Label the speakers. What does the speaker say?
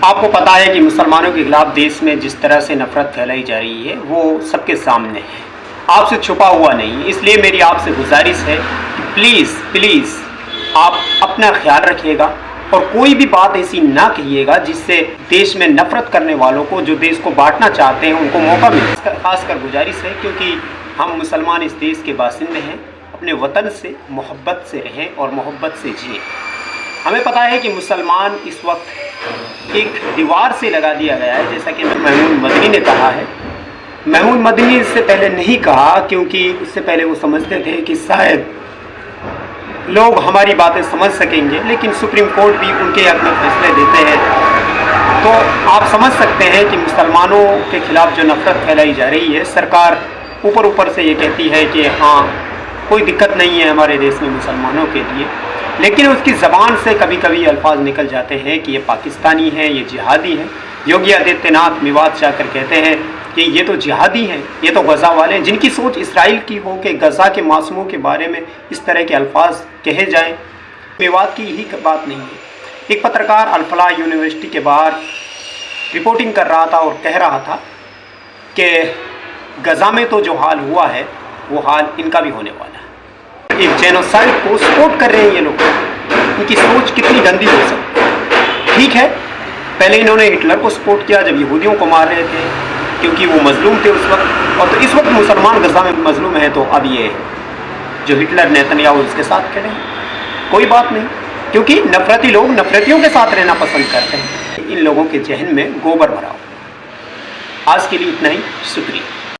Speaker 1: आपको पता है कि मुसलमानों के खिलाफ देश में जिस तरह से नफरत फैलाई जा रही है वो सबके सामने है, आपसे छुपा हुआ नहीं। इसलिए मेरी आपसे गुजारिश है कि प्लीज़ आप अपना ख्याल रखिएगा और कोई भी बात ऐसी ना कहिएगा जिससे देश में नफरत करने वालों को, जो देश को बांटना चाहते हैं, उनको मौका मिले। खासकर गुजारिश है क्योंकि हम मुसलमान इस देश के बासिंदे हैं, अपने वतन से मोहब्बत से रहें और मोहब्बत से जिएं। हमें पता है कि मुसलमान इस वक्त एक दीवार से लगा दिया गया है, जैसा कि महमूद मदनी ने कहा है। महमूद मदनी इससे पहले नहीं कहा क्योंकि उससे पहले वो समझते थे कि शायद लोग हमारी बातें समझ सकेंगे, लेकिन सुप्रीम कोर्ट भी उनके हक में फैसले देते हैं। तो आप समझ सकते हैं कि मुसलमानों के खिलाफ जो नफरत फैलाई जा रही है, सरकार ऊपर से ये कहती है कि हाँ कोई दिक्कत नहीं है हमारे देश में मुसलमानों के लिए, लेकिन उसकी ज़बान से कभी कभी अल्फाज निकल जाते हैं कि ये पाकिस्तानी हैं, ये जिहादी हैं। योगी आदित्यनाथ मेवात जाकर कहते हैं कि ये तो जिहादी हैं, ये तो गज़ा वाले हैं। जिनकी सोच इसराइल की हो कि गज़ा के मासूमों के बारे में इस तरह के अल्फाज कहे जाएं, मेवात की यही बात नहीं है। एक पत्रकार अल-फलाह यूनिवर्सिटी के बाहर रिपोर्टिंग कर रहा था और कह रहा था कि गज़ा में तो जो हाल हुआ है वो हाल इनका भी होने वाला है। एक जेनोसाइड को सपोर्ट कर रहे हैं ये लोग। इनकी सोच कितनी गंदी हो सकती है। ठीक है, पहले इन्होंने हिटलर को सपोर्ट किया जब यहूदियों को मार रहे थे क्योंकि वो मजलूम थे उस वक्त, और तो इस वक्त मुसलमान गज़ा में मजलूम है, तो अब ये जो हिटलर नेतन्याहू उसके साथ खड़े हैं। कोई बात नहीं, क्योंकि नफरती लोग नफरतियों के साथ रहना पसंद करते हैं। इन लोगों के जहन में गोबर भरा हो। आज के लिए इतना ही, शुक्रिया।